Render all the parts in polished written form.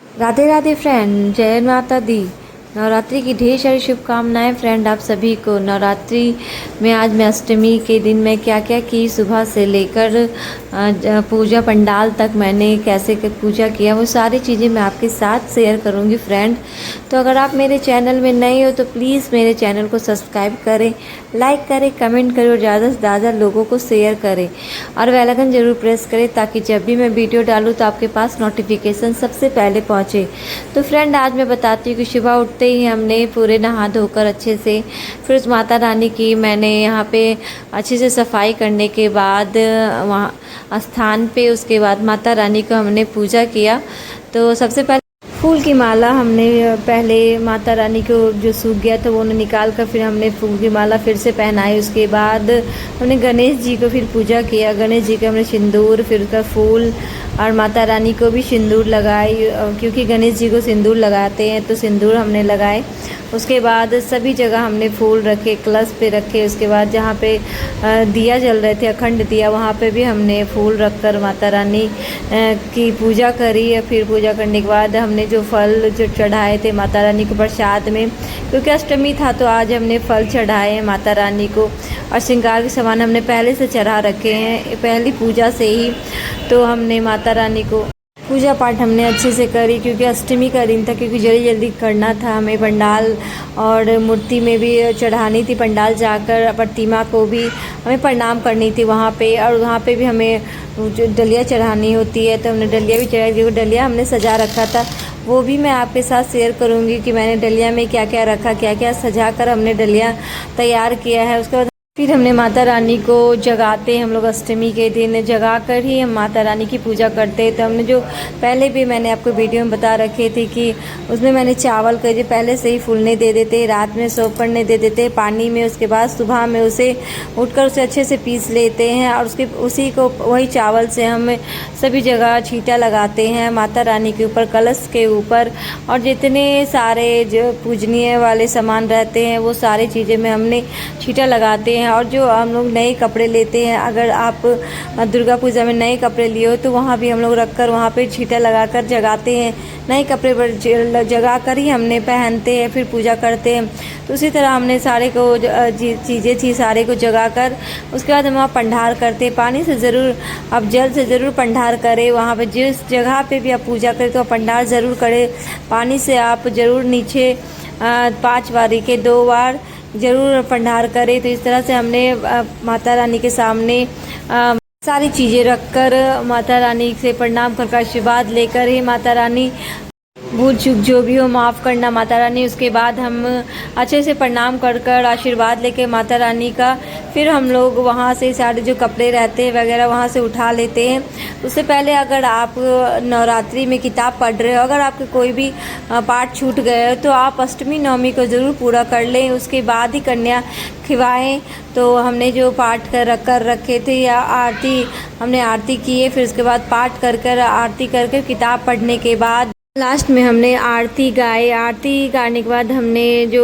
Radhe Radhe friend, जय माता दी। नवरात्रि की ढेर सारी शुभकामनाएं फ्रेंड आप सभी को। नवरात्रि में आज मैं अष्टमी के दिन में क्या क्या की, सुबह से लेकर पूजा पंडाल तक मैंने कैसे पूजा किया, वो सारी चीज़ें मैं आपके साथ शेयर करूंगी फ्रेंड। तो अगर आप मेरे चैनल में नए हो तो प्लीज़ मेरे चैनल को सब्सक्राइब करें, लाइक करें, कमेंट करें और ज़्यादा से ज़्यादा लोगों को शेयर करें और बेल आइकन ज़रूर प्रेस करें ताकि जब भी मैं वीडियो डालूँ तो आपके पास नोटिफिकेशन सबसे पहले पहुँचे। तो फ्रेंड आज मैं बताती हूँ कि सुबह उठते ही हमने पूरे नहा धोकर अच्छे से फिर उस माता रानी की मैंने यहाँ पे अच्छे से सफाई करने के बाद वहाँ स्थान पे उसके बाद माता रानी को हमने पूजा किया। तो सबसे पहले फूल की माला हमने पहले माता रानी को जो सूख गया था वो निकाल कर फिर हमने फूल की माला फिर से पहनाई। उसके बाद हमने गणेश जी को फिर पूजा किया। गणेश जी को हमने सिंदूर फिर उसका फूल और माता रानी को भी सिंदूर लगाई, क्योंकि गणेश जी को सिंदूर लगाते हैं तो सिंदूर हमने लगाए। उसके बाद सभी जगह हमने फूल रखे, कलश पे रखे। उसके बाद जहाँ पे दिया जल रहे थे, अखंड दिया, वहाँ पे भी हमने फूल रखकर माता रानी की पूजा करी। फिर पूजा करने के बाद हमने जो फल जो चढ़ाए थे माता रानी को प्रसाद में, क्योंकि अष्टमी था तो आज हमने फल चढ़ाए हैं माता रानी को। और श्रृंगार के सामान हमने पहले से चढ़ा रखे हैं पहली पूजा से ही। तो हमने माता रानी को पूजा पाठ हमने अच्छे से करी, क्योंकि अष्टमी का दिन था, क्योंकि जल्दी जल्दी करना था हमें। पंडाल और मूर्ति में भी चढ़ानी थी, पंडाल जाकर प्रतिमा को भी हमें प्रणाम करनी थी वहाँ पे। और वहाँ पे भी हमें जो डलिया चढ़ानी होती है तो हमने डलिया भी चढ़ाई, क्योंकि डलिया हमने सजा रखा था। वो भी मैं आपके साथ शेयर करूँगी कि मैंने डलिया में क्या क्या रखा, क्या क्या सजा कर हमने डलिया तैयार किया है। उसके बाद फिर हमने माता रानी को जगाते हैं, हम लोग अष्टमी के दिन जगा कर ही हम माता रानी की पूजा करते हैं। तो हमने जो पहले भी मैंने आपको वीडियो में बता रखे थे कि उसमें मैंने चावल को जो पहले से ही फूलने दे देते, रात में सोख करने दे देते पानी में। उसके बाद सुबह में उसे उठकर उसे अच्छे से पीस लेते हैं और उसके उसी को वही चावल से हम सभी जगह छींटा लगाते हैं माता रानी के ऊपर, कलश के ऊपर। और जितने सारे जो पूजनीय वाले सामान रहते हैं वो सारी चीज़ें में हमने छींटा लगाते हैं। और जो हम लोग नए कपड़े लेते हैं, अगर आप दुर्गा पूजा में नए कपड़े लिए हो तो वहाँ भी हम लोग रख कर वहाँ पे छींटा लगाकर जगाते हैं। नए कपड़े पर जगा कर ही हमने पहनते हैं, फिर पूजा करते हैं। तो उसी तरह हमने सारे को चीज़ें थी सारे को जगा कर उसके बाद हम वहाँ पंडार करते हैं। पानी से ज़रूर, आप जल से ज़रूर पंडार करें। वहाँ पर जिस जगह पे भी आप पूजा करें तो पंडार ज़रूर करें। पानी से आप ज़रूर नीचे 5 बारी के 2 बार ज़रूर पंडार करें। तो इस तरह से हमने माता रानी के सामने सारी चीज़ें रखकर माता रानी से प्रणाम कर आशीर्वाद लेकर ही माता रानी भूल चूक जो भी हो माफ़ करना माता रानी। उसके बाद हम अच्छे से प्रणाम कर कर आशीर्वाद लेके माता रानी का फिर हम लोग वहाँ से सारे जो कपड़े रहते हैं वगैरह वहाँ से उठा लेते हैं। उससे पहले अगर आप नवरात्रि में किताब पढ़ रहे हो, अगर आपके कोई भी पाठ छूट गए हो तो आप अष्टमी नवमी को ज़रूर पूरा कर लें। उसके बाद ही कन्या खिवाएं। तो हमने जो पाठ कर रखे थे या आरती हमने आरती की है, फिर उसके बाद पाठ कर कर आरती कर किताब पढ़ने के बाद लास्ट में हमने आरती गाए। आरती गाने के बाद हमने जो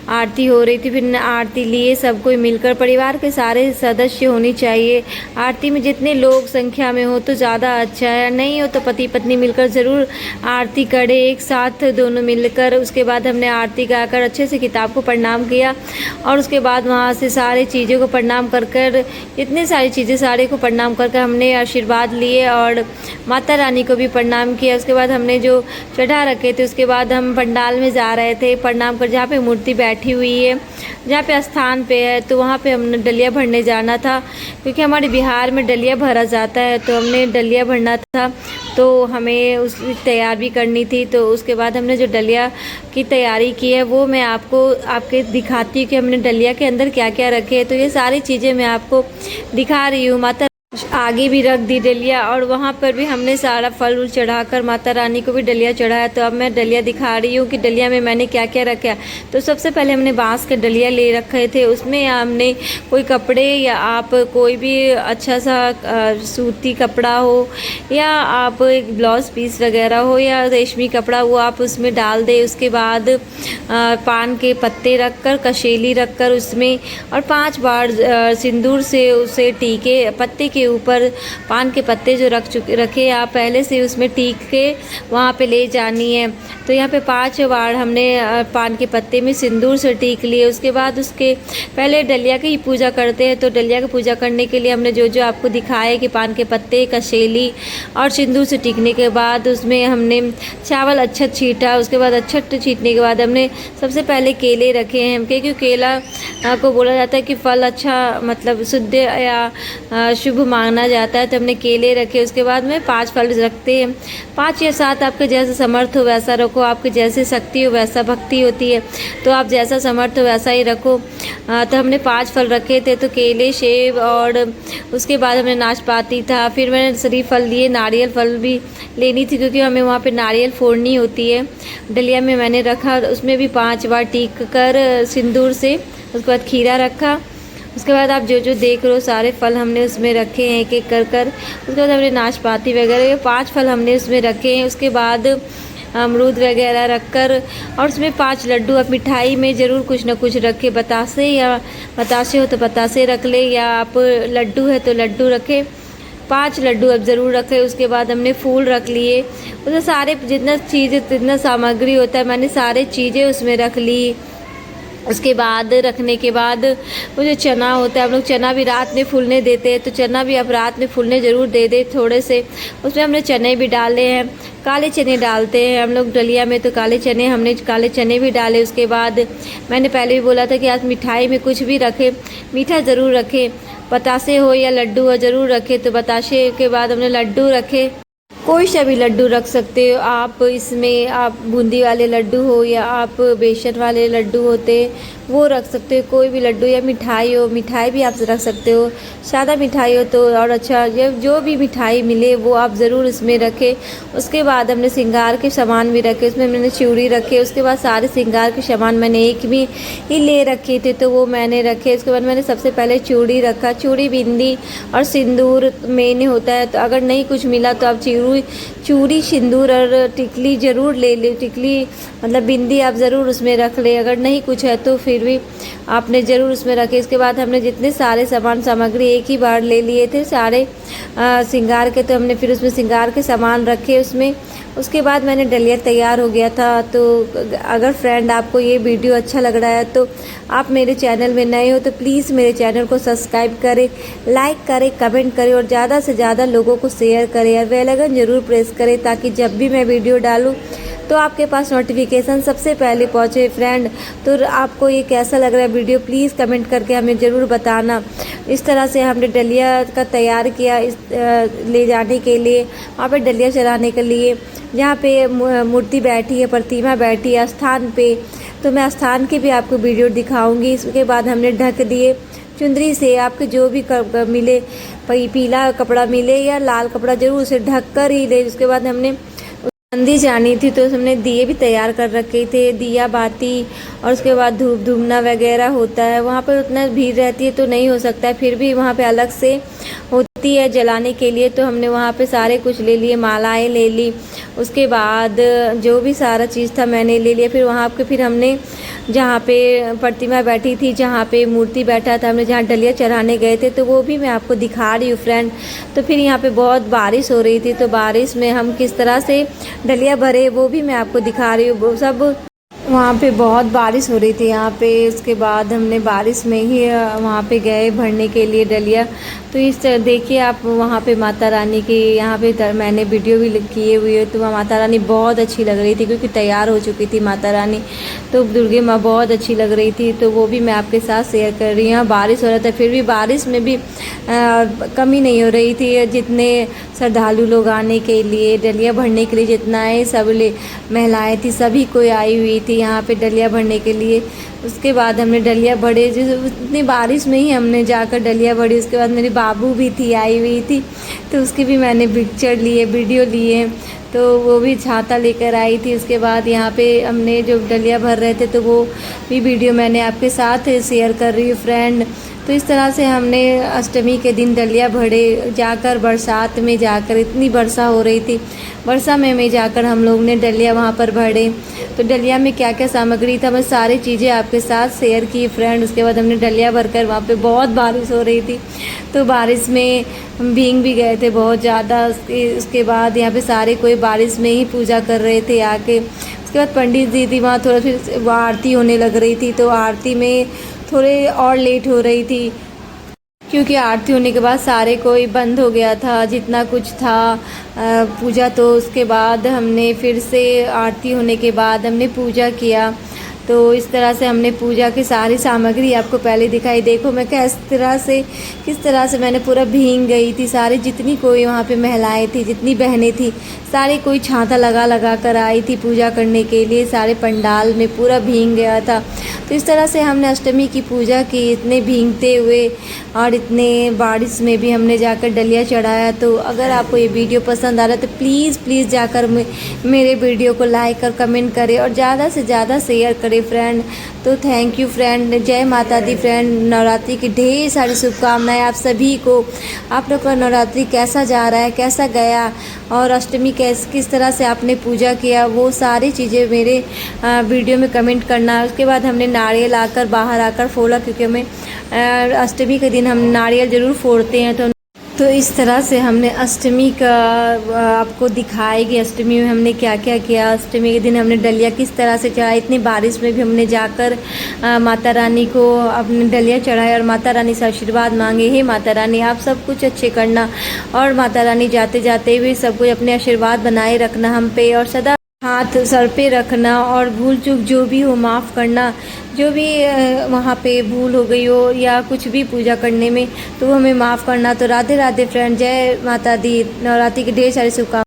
आरती हो रही थी फिर आरती लिए सब कोई मिलकर, परिवार के सारे सदस्य होनी चाहिए आरती में। जितने लोग संख्या में हो तो ज़्यादा अच्छा है, नहीं हो तो पति पत्नी मिलकर ज़रूर आरती करें एक साथ दोनों मिलकर। उसके बाद हमने आरती गाकर अच्छे से किताब को प्रणाम किया और उसके बाद वहाँ से सारे चीज़ों को प्रणाम कर कर इतने सारी चीज़ें सारे को प्रणाम कर कर हमने आशीर्वाद लिए और माता रानी को भी प्रणाम किया। उसके बाद हमने जो चढ़ा रखे थे उसके बाद हम पंडाल में जा रहे थे प्रणाम कर, जहाँ पे मूर्ति बैठी हुई है, जहाँ पे स्थान पे है। तो वहाँ पे हमने डलिया भरने जाना था, क्योंकि हमारे बिहार में डलिया भरा जाता है। तो हमने डलिया भरना था तो हमें उसकी तैयार भी करनी थी। तो उसके बाद हमने जो डलिया की तैयारी की है वो मैं आपके दिखाती हूँ कि हमने डलिया के अंदर क्या क्या रखे है। तो ये सारी चीज़ें मैं आपको दिखा रही हूँ। माता आगे भी रख दी डलिया और वहाँ पर भी हमने सारा फल उल चढ़ाकर माता रानी को भी डलिया चढ़ाया। तो अब मैं डलिया दिखा रही हूँ कि डलिया में मैंने क्या क्या रखा है। तो सबसे पहले हमने बांस के डलिया ले रखे थे, उसमें हमने कोई कपड़े या आप कोई भी अच्छा सा सूती कपड़ा हो या आप एक ब्लाउज पीस वगैरह हो या रेशमी कपड़ा वो आप उसमें डाल दें। उसके बाद पान के पत्ते रखकर, कशेली रखकर उसमें और 5 बार सिंदूर से उसे टीके पत्ते के के ऊपर पान के पत्ते जो रखे आप पहले से उसमें टीक के वहाँ पे ले जानी है। तो यहाँ पे 5 बार हमने पान के पत्ते में सिंदूर से टीक लिए। उसके बाद उसके पहले डलिया की ही पूजा करते हैं। तो डलिया की पूजा करने के लिए हमने जो जो आपको दिखाया है कि पान के पत्ते, कसेली और सिंदूर से टीकने के बाद उसमें हमने चावल अक्षत छीटा। उसके बाद अक्षत छीटने के बाद हमने सबसे पहले केले रखे हैं, क्योंकि केला को बोला जाता है कि फल अच्छा मतलब शुद्ध या शुभ माना जाता है। तो हमने केले रखे। उसके बाद में 5 फल रखते हैं, 5 या 7 आपके जैसे समर्थ हो वैसा रखो, आपके जैसे शक्ति हो वैसा भक्ति होती है, तो आप जैसा समर्थ हो वैसा ही रखो। तो हमने 5 फल रखे थे, तो केले, सेब और उसके बाद हमने नाशपाती था। फिर मैंने शरीफ फल लिए, नारियल फल भी लेनी थी क्योंकि हमें वहाँ पे नारियल फोड़नी होती है। डलिया में मैंने रखा, उसमें भी 5 बार टीक कर सिंदूर से। उसके बाद खीरा रखा। उसके बाद आप जो जो देख रहे हो सारे फल हमने उसमें रखे हैं एक एक कर कर। उसके बाद हमने नाशपाती वगैरह 5 फल हमने उसमें रखे हैं। उसके बाद अमरूद वगैरह रखकर और उसमें 5 लड्डू। आप मिठाई में ज़रूर कुछ ना कुछ रखे, बतासे या बतासे हो तो बतासे रख ले, या आप लड्डू है तो लड्डू रखे। 5 लड्डू अब ज़रूर रखे। उसके बाद हमने फूल रख लिए। उसमें सारे जितना सामग्री होता है मैंने सारे चीज़ें उसमें रख ली। उसके बाद रखने के बाद वो जो चना होता है, हम लोग चना भी रात में फूलने देते हैं, तो चना भी आप रात में फूलने ज़रूर दे दे थोड़े से। उसमें हमने चने भी डाले हैं, काले चने डालते हैं हम लोग डलिया में, तो हमने काले चने भी डाले। उसके बाद मैंने पहले भी बोला था कि आज मिठाई में कुछ भी रखें, मीठा ज़रूर रखें, बतासे हो या लड्डू हो ज़रूर रखें। तो बतासे के बाद हमने लड्डू रखे। कोई सा भी लड्डू रख सकते हो आप इसमें, आप बूंदी वाले लड्डू हो या आप बेसन वाले लड्डू होते वो रख सकते हो, कोई भी लड्डू, या मिठाई हो, मिठाई भी आप रख सकते हो। सादा मिठाई हो तो और अच्छा, जो भी मिठाई मिले वो आप ज़रूर इसमें रखें। उसके बाद हमने श्रृंगार के सामान भी रखे, उसमें मैंने चूड़ी रखे। उसके बाद सारे श्रृंगार के सामान मैंने एक भी ही ले रखे थे तो वो मैंने रखे। उसके बाद मैंने सबसे पहले चूड़ी रखा, चूड़ी, बिंदी और सिंदूर मेन होता है। तो अगर नहीं कुछ मिला तो आप चूड़ी, सिंदूर और टिकली ज़रूर ले ले, टिकली मतलब बिंदी आप ज़रूर उसमें रख ले। अगर नहीं कुछ है तो फिर भी आपने ज़रूर उसमें रखे। इसके बाद हमने जितने सारे सामान सामग्री एक ही बार ले लिए थे सारे श्रृंगार के, तो हमने फिर उसमें श्रृंगार के सामान रखे उसमें। उसके बाद मैंने डलिया तैयार हो गया था। तो अगर फ्रेंड आपको ये वीडियो अच्छा लग रहा है तो आप मेरे चैनल में नए हो तो प्लीज़ मेरे चैनल को सब्सक्राइब करें, लाइक करें, कमेंट करें और ज़्यादा से ज़्यादा लोगों को शेयर करें और बेल आइकन ज़रूर प्रेस करें, ताकि जब भी मैं वीडियो डालूँ तो आपके पास नोटिफिकेशन सबसे पहले पहुँचे। फ्रेंड, तो आपको ये कैसा लग रहा है वीडियो प्लीज़ कमेंट करके हमें ज़रूर बताना। इस तरह से हमने डलिया का तैयार किया ले जाने के लिए, वहाँ पे डलिया चढ़ाने के लिए जहाँ पे मूर्ति बैठी है, प्रतिमा बैठी है स्थान पे। तो मैं स्थान की भी आपको वीडियो दिखाऊंगी। इसके बाद हमने ढक दिए चुंदरी से, आपके जो भी मिले, पीला कपड़ा मिले या लाल कपड़ा ज़रूर उसे ढक कर ही ले। उसके बाद हमने मंदिर जानी थी तो हमने दिए भी तैयार कर रखे थे, दिया बाती, और उसके बाद धूप धूमना वगैरह होता है। वहाँ पर उतना भीड़ रहती है तो नहीं हो सकता है, फिर भी वहाँ पे अलग से होती है जलाने के लिए। तो हमने वहाँ पे सारे कुछ ले लिए, मालाएं ले ली। उसके बाद जो भी सारा चीज़ था मैंने ले लिया। फिर वहाँ पे फिर हमने जहाँ पे प्रतिमा बैठी थी, जहाँ पे मूर्ति बैठा था, हमने जहाँ डलिया चढ़ाने गए थे तो वो भी मैं आपको दिखा रही हूँ फ्रेंड। तो फिर यहाँ पे बहुत बारिश हो रही थी, तो बारिश में हम किस तरह से डलिया भरे वो भी मैं आपको दिखा रही हूँ। वो सब वहाँ पे बहुत बारिश हो रही थी यहाँ पे। उसके बाद हमने बारिश में ही वहाँ पे गए भरने के लिए डलिया। तो इस देखिए आप वहाँ पे माता रानी की यहाँ पे मैंने वीडियो भी किए हुए है। तो वहाँ माता रानी बहुत अच्छी लग रही थी क्योंकि तैयार हो चुकी थी माता रानी, तो दुर्गे माँ बहुत अच्छी लग रही थी। तो वो भी मैं आपके साथ शेयर कर रही हूँ। बारिश हो रहा था फिर भी बारिश में भी कमी नहीं हो रही थी। जितने श्रद्धालु लोग आने के लिए डलिया भरने के लिए जितना है, सब महिलाएँ थी, सभी कोई आई हुई थी यहाँ पे डलिया भरने के लिए। उसके बाद हमने डलिया भरे, इतनी बारिश में ही हमने जाकर डलिया भरी। उसके बाद मेरी बाबू भी थी, आई हुई थी, तो उसकी भी मैंने पिक्चर लिए, वीडियो लिए। तो वो भी छाता लेकर आई थी। उसके बाद यहाँ पे हमने जो डलिया भर रहे थे तो वो भी वीडियो मैंने आपके साथ शेयर कर रही हूँ फ्रेंड। तो इस तरह से हमने अष्टमी के दिन डलिया भरे जाकर, बरसात में जाकर, इतनी वर्षा हो रही थी, वर्षा में जाकर हम लोग ने डलिया वहाँ पर भरे। तो डलिया में क्या क्या सामग्री था मैं सारी चीज़ें आपके साथ शेयर की फ्रेंड। उसके बाद हमने डलिया भरकर, वहाँ पे बहुत बारिश हो रही थी, तो बारिश में हम भीग भी गए थे बहुत ज़्यादा। उसके बाद यहाँ पे सारे कोई बारिश में ही पूजा कर रहे थे आके। उसके बाद पंडित जी थी वहाँ, थोड़ा फिर आरती होने लग रही थी, तो आरती में थोड़े और लेट हो रही थी क्योंकि आरती होने के बाद सारे कोई बंद हो गया था जितना कुछ था पूजा। तो उसके बाद हमने फिर से आरती होने के बाद हमने पूजा किया। तो इस तरह से हमने पूजा की सारी सामग्री आपको पहले दिखाई। देखो मैं किस तरह से मैंने पूरा भीग गई थी। सारी जितनी कोई वहाँ पे महिलाएं थी, जितनी बहनें थी, सारी कोई छाता लगा कर आई थी पूजा करने के लिए। सारे पंडाल में पूरा भीग गया था। तो इस तरह से हमने अष्टमी की पूजा की, इतने भीगते हुए और इतने बारिश में भी हमने जाकर डलिया चढ़ाया। तो अगर आपको ये वीडियो पसंद आ रहा है तो प्लीज़ जाकर मेरे वीडियो को लाइक और कमेंट करें और ज़्यादा से ज़्यादा शेयर करें फ्रेंड। तो थैंक यू फ्रेंड, जय माता दी फ्रेंड। नवरात्रि की ढेर सारी शुभकामनाएं आप सभी को। आप लोग का नवरात्रि कैसा जा रहा है, कैसा गया, और अष्टमी किस तरह से आपने पूजा किया, वो सारी चीज़ें मेरे वीडियो में कमेंट करना। उसके बाद हमने नारियल बाहर आकर फोड़ा, क्योंकि हमें अष्टमी के दिन हम नारियल ज़रूर फोड़ते हैं। तो इस तरह से हमने अष्टमी का आपको दिखाएगी अष्टमी में हमने क्या क्या किया। अष्टमी के दिन हमने डलिया किस तरह से चढ़ाई, इतनी बारिश में भी हमने जाकर माता रानी को अपने डलिया चढ़ाया और माता रानी से आशीर्वाद मांगे। हे माता रानी आप सब कुछ अच्छे करना, और माता रानी जाते जाते भी सब कुछ अपने आशीर्वाद बनाए रखना हम पे, और सदा हाथ सर पे रखना, और भूल चूक जो भी हो माफ़ करना। जो भी वहाँ पे भूल हो गई हो या कुछ भी पूजा करने में, तो हमें माफ़ करना। तो राधे राधे फ्रेंड, जय माता दी। नवरात्रि की ढेर सारी शुभकामनाएं।